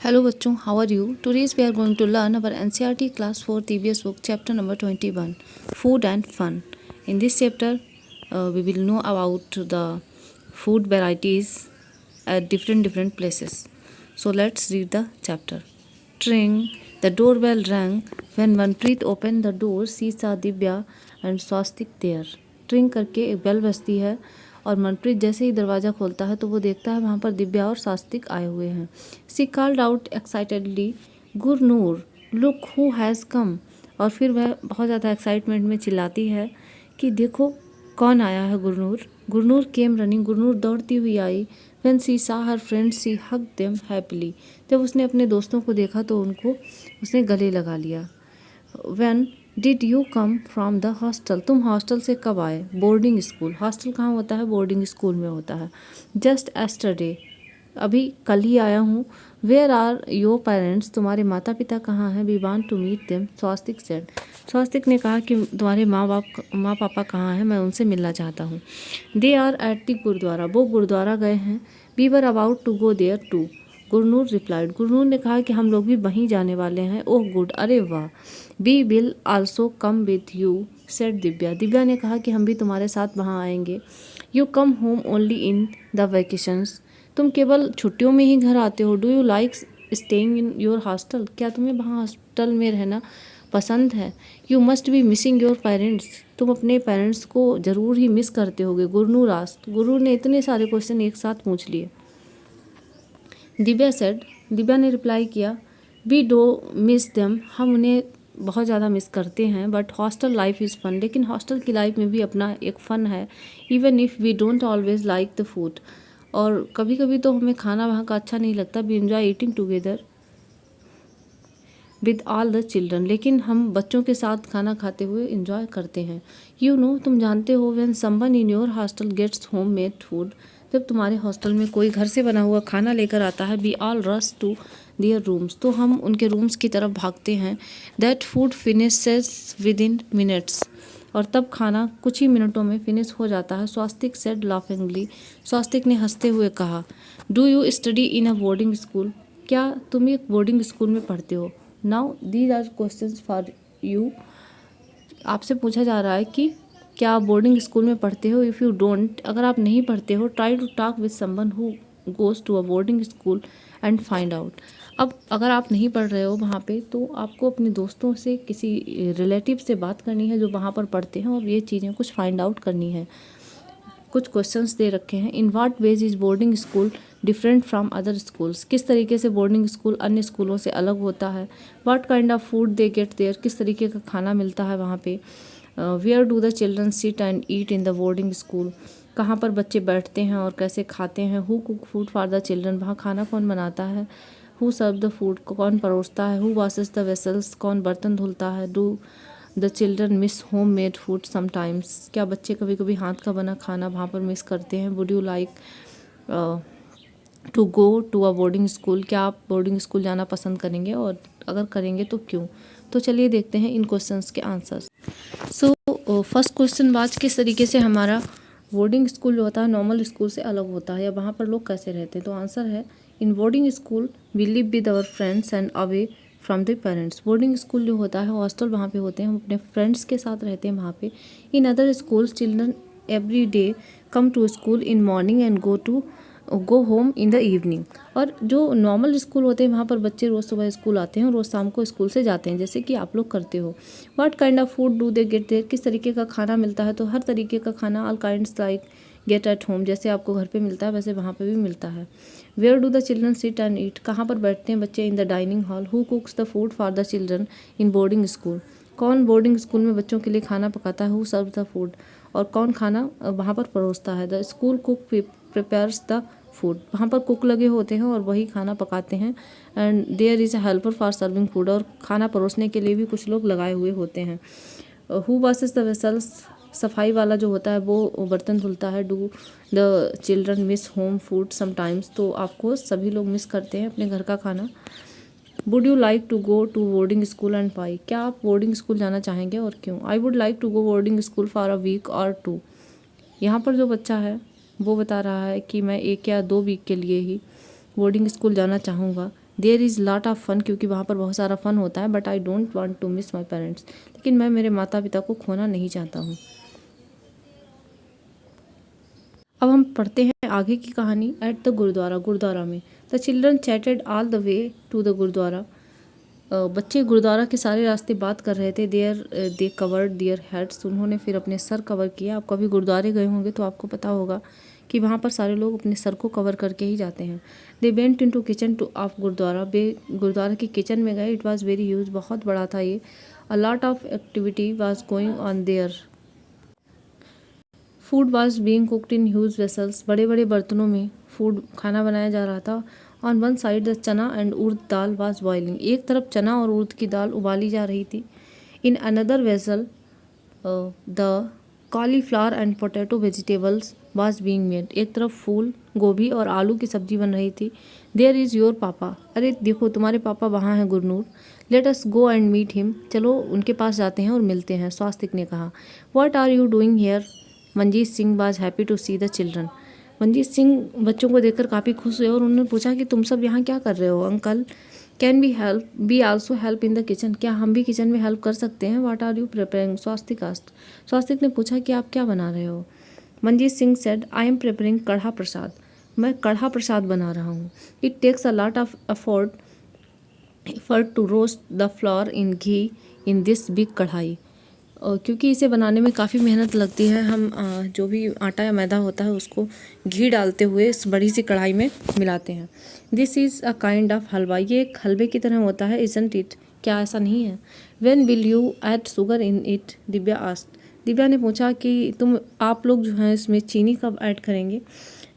Hello बच्चों, how are you? Today we are going to learn our NCERT class 4 TBS book chapter number 21, Food and Fun. In this chapter, we will know about the food varieties at different places. So let's read the chapter. Tring, the doorbell rang. When Manpreet opened the door, she saw Divya and Swastik there. ट्रिंग करके एक bell बजती है और मनप्रीत जैसे ही दरवाज़ा खोलता है तो वो देखता है वहाँ पर दिव्या और स्वास्तिक आए हुए हैं। She called out excitedly, Gurnoor, look who has come. और फिर वह बहुत ज़्यादा एक्साइटमेंट में चिल्लाती है कि देखो कौन आया है गुरनूर। गुरनूर केम रनिंग, गुरनूर दौड़ती हुई आई। व्हेन सी सा हर फ्रेंड्स सी हग देम हैप्पीली, जब उसने अपने दोस्तों को देखा तो उनको उसने गले लगा लिया। When did you come from the hostel, तुम हॉस्टल से कब आए? बोर्डिंग स्कूल, हॉस्टल कहाँ होता है? बोर्डिंग स्कूल में होता है। जस्ट एस्टरडे, अभी कल ही आया हूँ। वेयर आर योर पेरेंट्स, तुम्हारे माता पिता कहाँ हैं? We want to meet them, Swastik said. Swastik ने कहा कि तुम्हारे माँ पापा कहाँ हैं, मैं उनसे मिलना चाहता हूँ। They are at the gurdwara, वो गुरुद्वारा गए हैं। We were about to go there too, Gurnoor replied, Gurnoor ने कहा कि हम लोग भी वहीं जाने वाले हैं। ओह गुड, अरे वाह। We will also come with you, said Divya, Divya ने कहा कि हम भी तुम्हारे साथ वहाँ आएंगे। You come home only in the vacations, तुम केवल छुट्टियों में ही घर आते हो। Do you like staying in your hostel, क्या तुम्हें वहाँ हॉस्टल में रहना पसंद है? You must be missing your parents, तुम अपने पेरेंट्स को ज़रूर ही मिस करते होगे। गुरनूर आस्क्ड, गुरनूर ने इतने सारे क्वेश्चन एक साथ पूछ लिए। दिव्या सेड, दिव्या ने रिप्लाई किया, वी डो मिस देम, हम उन्हें बहुत ज़्यादा मिस करते हैं। But hostel life is fun, लेकिन हॉस्टल की लाइफ में भी अपना एक फ़न है। Even if we don't always like the food, और कभी कभी तो हमें खाना वहाँ का अच्छा नहीं लगता। We enjoy eating together with all the children, लेकिन हम बच्चों के साथ खाना खाते हुए इंजॉय करते हैं। यू नो, तुम जानते हो, when someone in your hostel gets home made food, जब तुम्हारे हॉस्टल में कोई घर से बना हुआ खाना लेकर आता है, we all rush to their rooms, तो हम उनके रूम्स की तरफ भागते हैं। That food finishes within minutes, और तब खाना कुछ ही मिनटों में फिनिश हो जाता है। स्वास्तिक सेड लाफिंगली, स्वास्तिक ने हंसते हुए कहा, do you study in a boarding school, क्या तुम एक बोर्डिंग स्कूल में पढ़ते हो? Now these are questions for you, आपसे पूछा जा रहा है कि क्या आप बोर्डिंग स्कूल में पढ़ते हो? इफ़ यू डोंट, अगर आप नहीं पढ़ते हो, try to talk with someone who goes to a boarding school and find out. अब अगर आप नहीं पढ़ रहे हो वहाँ पे, तो आपको अपने दोस्तों से, किसी रिलेटिव से बात करनी है जो वहाँ पर पढ़ते हैं, और ये चीज़ें कुछ फाइंड आउट करनी है। कुछ क्वेश्चंस दे रखे हैं। In what ways is boarding school different from other schools, किस तरीके से बोर्डिंग स्कूल अन्य स्कूलों से अलग होता है। What kind of food they get there, किस तरीके का खाना मिलता है वहाँ पे। Where do the children sit and eat in the boarding school, कहाँ पर बच्चे बैठते हैं और कैसे खाते हैं। Who cook food for the children, वहाँ खाना कौन बनाता है। हु सर्व द फूड, कौन परोसता है। हु वॉशेस द वेसल्स, कौन बर्तन धुलता है। Do the children miss home made food sometimes, क्या बच्चे कभी कभी हाथ का बना खाना वहाँ पर मिस करते हैं। Would you like to go to a boarding school, क्या आप बोर्डिंग स्कूल जाना पसंद करेंगे, और अगर करेंगे तो क्यों। तो चलिए देखते हैं इन क्वेश्चंस के answers. So first question was, किस तरीके से हमारा बोर्डिंग स्कूल जो होता है नॉर्मल स्कूल से अलग होता है, या वहाँ पर लोग कैसे रहते हैं। तो आंसर है, in boarding school we live with our friends and away from the parents. Boarding school जो होता है, हॉस्टल वहाँ पे होते हैं, हम अपने फ्रेंड्स के साथ रहते हैं वहाँ पे। In other schools children every day come to school in morning and go home in the evening. और जो नॉर्मल स्कूल होते हैं वहाँ पर बच्चे रोज़ सुबह स्कूल आते हैं और रोज़ शाम को स्कूल से जाते हैं, जैसे कि आप लोग करते हो। What kind of food do they get there, किस तरीके का खाना मिलता है। तो हर तरीके का खाना, all kinds like get at home, जैसे आपको घर पे मिलता है वैसे वहाँ पे भी मिलता है। Where do the children sit and eat, कहाँ पर बैठते हैं बच्चे। In the dining hall. Who cooks the food for the children in boarding school, कौन बोर्डिंग स्कूल में बच्चों के लिए खाना पकाता है। हु सर्व द फूड, और कौन खाना वहाँ पर परोसता है। The school cook prepares the food, वहाँ पर कुक लगे होते हैं और वही खाना पकाते हैं। And there is a helper for serving food, और खाना परोसने के लिए भी कुछ लोग लगाए हुए होते हैं। हु वॉशेस द वेसल्स, सफाई वाला जो होता है वो बर्तन धुलता है। Do the children miss home food sometimes, तो आपको सभी लोग मिस करते हैं अपने घर का खाना। Would you like to go to boarding school and why, क्या आप बोर्डिंग स्कूल जाना चाहेंगे और क्यों। I would like to go boarding school for a week और टू, यहाँ पर जो बच्चा है वो बता रहा है कि मैं 1 या 2 वीक के लिए ही बोर्डिंग स्कूल जाना चाहूँगा। There is lot of fun, क्योंकि वहाँ पर बहुत सारा फन होता है, but I don't want to miss my parents, लेकिन मैं मेरे माता पिता को खोना नहीं चाहता हूँ। अब हम पढ़ते हैं आगे की कहानी। एट द गुरुद्वारा, गुरुद्वारा में the children chatted all the way to the gurdwara. बच्चे गुरुद्वारा के सारे रास्ते बात कर रहे थे। दे कवर्ड देयर हेड्स, उन्होंने फिर अपने सर कवर किया। आप कभी गुरुद्वारे गए होंगे तो आपको पता होगा कि वहाँ पर सारे लोग अपने सर को कवर करके ही जाते हैं। They went into kitchen to of gurudwara, वे गुरुद्वारा की किचन में गए। इट वाज वेरी ह्यूज, बहुत बड़ा था ये। अ lot of activity was going on their. Food was being cooked in huge vessels, बड़े बड़े बर्तनों में फूड खाना बनाया जा रहा था। ऑन वन साइड द चना एंड उर्द दाल वाज बॉइलिंग, एक तरफ चना और उर्द की दाल उबाली जा रही थी। In another vessel the cauliflower and potato vegetables was being made, एक तरफ फूल गोभी और आलू की सब्जी बन रही थी। देयर इज़ योर पापा, अरे देखो तुम्हारे पापा वहाँ हैं Gurnoor. Let us go and meet him, चलो उनके पास जाते हैं और मिलते हैं, स्वास्तिक ने कहा। What are you doing here? Manjeet Singh was happy to see the children, Manjeet Singh बच्चों को देखकर काफ़ी खुश हुए और उन्होंने पूछा कि तुम सब यहाँ क्या कर रहे हो uncle? Can be help be also help in the kitchen, क्या हम भी किचन में हेल्प कर सकते हैं? What are you preparing? Swastik asked, Swastik ने पूछा कि आप क्या बना रहे हो? Manjeet Singh said, I am preparing kada prasad, मैं कढ़ा प्रसाद बना रहा हूँ। It takes a lot of effort to roast the flour in ghee in this big kadhai, क्योंकि इसे बनाने में काफ़ी मेहनत लगती है। हम जो भी आटा या मैदा होता है उसको घी डालते हुए इस बड़ी सी कढ़ाई में मिलाते हैं। This is a kind of halwa, ये एक हलवे की तरह होता है। इजंट इट, क्या ऐसा नहीं है? When will you add sugar in it? Divya asked, Divya ने पूछा कि आप लोग जो हैं इसमें चीनी कब ऐड करेंगे?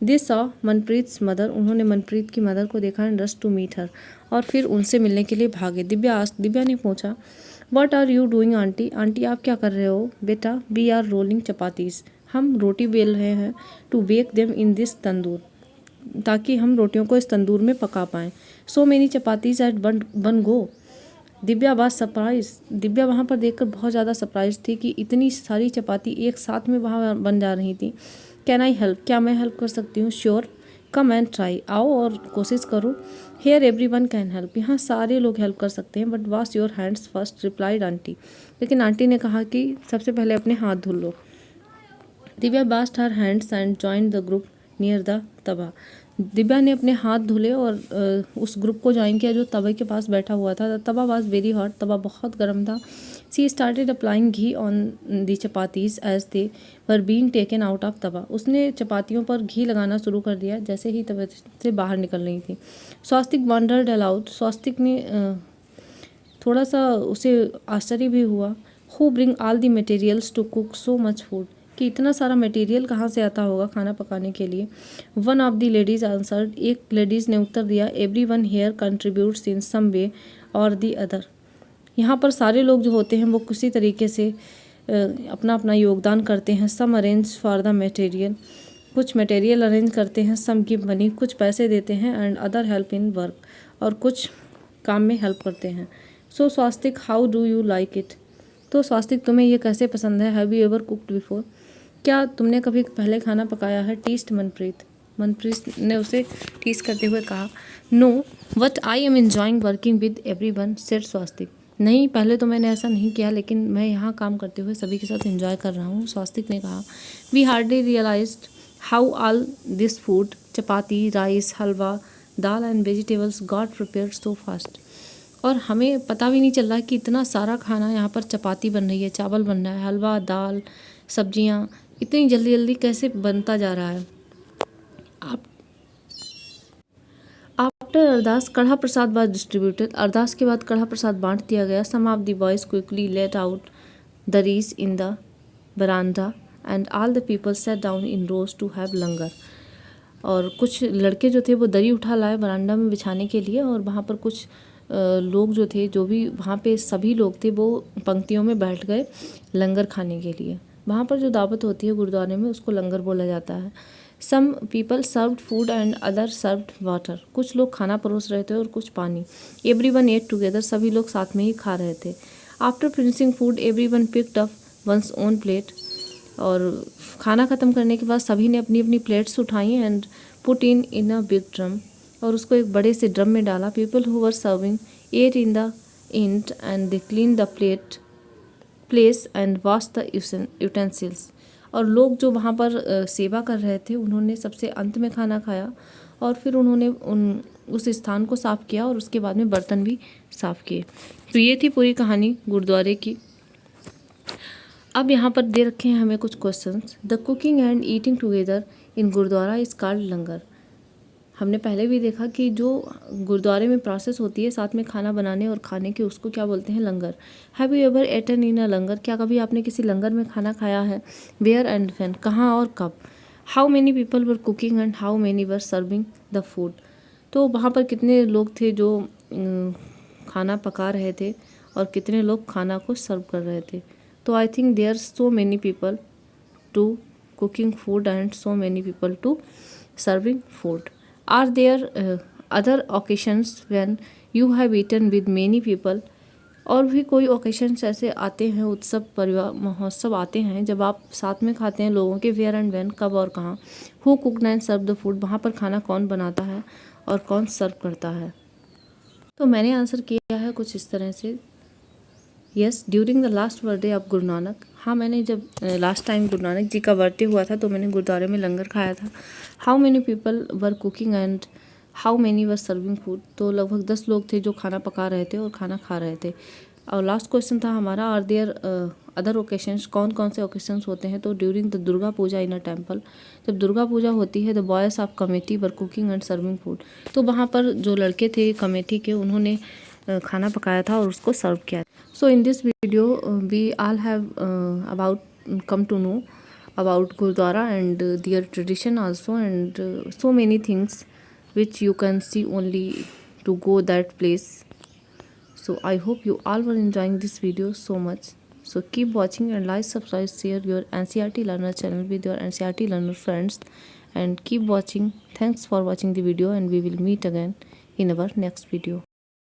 दिस सॉ मनप्रीत्स मदर, उन्होंने मनप्रीत की मदर को देखा। And rush to meet her, और फिर उनसे मिलने के लिए भागे। दिव्या ने पूछा, what are you doing aunty? Aunty आप क्या कर रहे हो? बेटा, वी आर रोलिंग चपातीस, हम रोटी बेल रहे हैं। To bake them in this tandoor, ताकि हम रोटियों को इस तंदूर में पका पाएँ। So many chapatis at one go, Divya was surprise, Divya वहाँ पर देखकर बहुत ज़्यादा सरप्राइज थी कि इतनी सारी चपाती एक साथ में वहाँ बन जा रही थी। कैन आई हेल्प, क्या मैं हेल्प कर सकती हूँ? श्योर, कम एंड ट्राई, आओ और कोशिश करो। Here everyone can help, यहाँ सारे लोग हेल्प कर सकते हैं। But wash your hands first, replied aunty, लेकिन आंटी ने कहा कि सबसे पहले अपने हाथ धुल लो। Divya washed her hands and joined the group near the tawa, Divya ने अपने हाथ धुले और उस ग्रुप को ज्वाइन किया जो तवे के पास बैठा हुआ था। Tawa was very hot, tawa बहुत गर्म था। She started applying ghee on the chapatis as they were being taken out of tawa, उसने चपातियों पर घी लगाना शुरू कर दिया जैसे ही तवे से बाहर निकल रही थी। स्वास्तिक वंडर्ड अलाउड, स्वास्तिक ने थोड़ा सा उसे आश्चर्य भी हुआ। Who bring all the materials to cook so much food, कि इतना सारा मटेरियल कहाँ से आता होगा खाना पकाने के लिए। One of the ladies answered, एक लेडीज़ ने उत्तर दिया, एवरी वन हेयर कंट्रीब्यूट्स इन सम वे और दी अदर, यहाँ पर सारे लोग जो होते हैं वो किसी तरीके से अपना अपना योगदान करते हैं। Some arrange for the material, कुछ मटेरियल अरेंज करते हैं। सम गिव मनी, कुछ पैसे देते हैं। And other help in work, और कुछ काम में हेल्प करते हैं। So Swastik, how do you like it, तो स्वास्तिक तुम्हें ये कैसे पसंद है? Have you ever cooked before, क्या तुमने कभी पहले खाना पकाया है? टीस्ट मनप्रीत, मनप्रीत ने उसे टीस करते हुए कहा। No, but I am enjoying working with everyone, said Swastik, नहीं पहले तो मैंने ऐसा नहीं किया, लेकिन मैं यहाँ काम करते हुए सभी के साथ एंजॉय कर रहा हूँ, स्वास्तिक ने कहा। We hardly realised how all this food, chapati, rice, halwa, dal and vegetables got prepared so fast, और हमें पता भी नहीं चल रहा कि इतना सारा खाना यहाँ पर, चपाती बन रही है, चावल बन रहा है, हलवा, दाल, सब्जियाँ, इतनी जल्दी जल्दी कैसे बनता जा रहा है। After Ardas Karah Prasad was distributed, अरदास के बाद कढ़ा प्रसाद बांट दिया गया। Some of the boys quickly let out durries in the verandah and all the people set down in rows to have langar, और कुछ लड़के जो थे वो दरी उठा लाए बरांडा में बिछाने के लिए, और वहाँ पर कुछ लोग जो थे, जो भी वहाँ पे सभी लोग थे, वो पंक्तियों में बैठ गए लंगर खाने के लिए। वहाँ पर जो दावत होती है गुरुद्वारे में उसको लंगर बोला जाता है। Some people served food and other served water, कुछ लोग खाना परोस रहे थे और कुछ पानी। एवरी वन एट टुगेदर, सभी लोग साथ में ही खा रहे थे। After finishing food every one picked up one's own plate, और खाना ख़त्म करने के बाद सभी ने अपनी अपनी प्लेट्स उठाई and put in a big drum, और उसको एक बड़े से ड्रम में डाला। People who were serving ate in the end and they clean the place and wash the utensils. और लोग जो वहाँ पर सेवा कर रहे थे उन्होंने सबसे अंत में खाना खाया और फिर उन्होंने उस स्थान को साफ़ किया और उसके बाद में बर्तन भी साफ़ किए। तो ये थी पूरी कहानी गुरुद्वारे की। अब यहाँ पर दे रखे हैं हमें कुछ questions. The cooking and eating together in gurdwara is called langar. हमने पहले भी देखा कि जो गुरुद्वारे में प्रोसेस होती है साथ में खाना बनाने और खाने की, उसको क्या बोलते हैं? Langar. Have you ever eaten in a langar? क्या कभी आपने किसी लंगर में खाना खाया है? Where and when? कहाँ और कब? How many people were cooking and how many were serving the food? तो वहाँ पर कितने लोग थे जो खाना पका रहे थे और कितने लोग खाना को सर्व कर रहे थे? तो I think there so many people to cooking food and so many people to serving food. Are there other occasions when you have eaten with many people? और भी कोई ओकेशंस ऐसे आते हैं, उत्सव, परिवार, महोत्सव आते हैं जब आप साथ में खाते हैं लोगों के? Where and when? कब और कहाँ? Who cooked and serve the food? वहाँ पर खाना कौन बनाता है और कौन सर्व करता है? तो मैंने आंसर किया है कुछ इस तरह से। Yes, during the last birthday of Guru Nanak. हाँ, मैंने जब लास्ट टाइम गुरु नानक जी का बर्थडे हुआ था तो मैंने गुरुद्वारे में लंगर खाया था। How many people were cooking and how many were serving food? तो लगभग 10 लोग थे जो खाना पका रहे थे और खाना खा रहे थे। और लास्ट क्वेश्चन था हमारा, आर देयर अदर ओकेशंस? कौन कौन से ओकेशंस होते हैं? तो during the Durga Puja in a temple. जब दुर्गा पूजा होती है the boys of committee were cooking and serving food. तो वहाँ पर जो लड़के थे कमेटी के, उन्होंने खाना पकाया था और उसको सर्व किया। So in this video we all have about come to know about Gurdwara and their tradition also, and so many things which you can see only to go that place. So I hope you all were enjoying this video so much. So keep watching and like, subscribe, share your NCERT learner channel with your NCERT learner friends, and keep watching. Thanks for watching the video and we will meet again in our next video.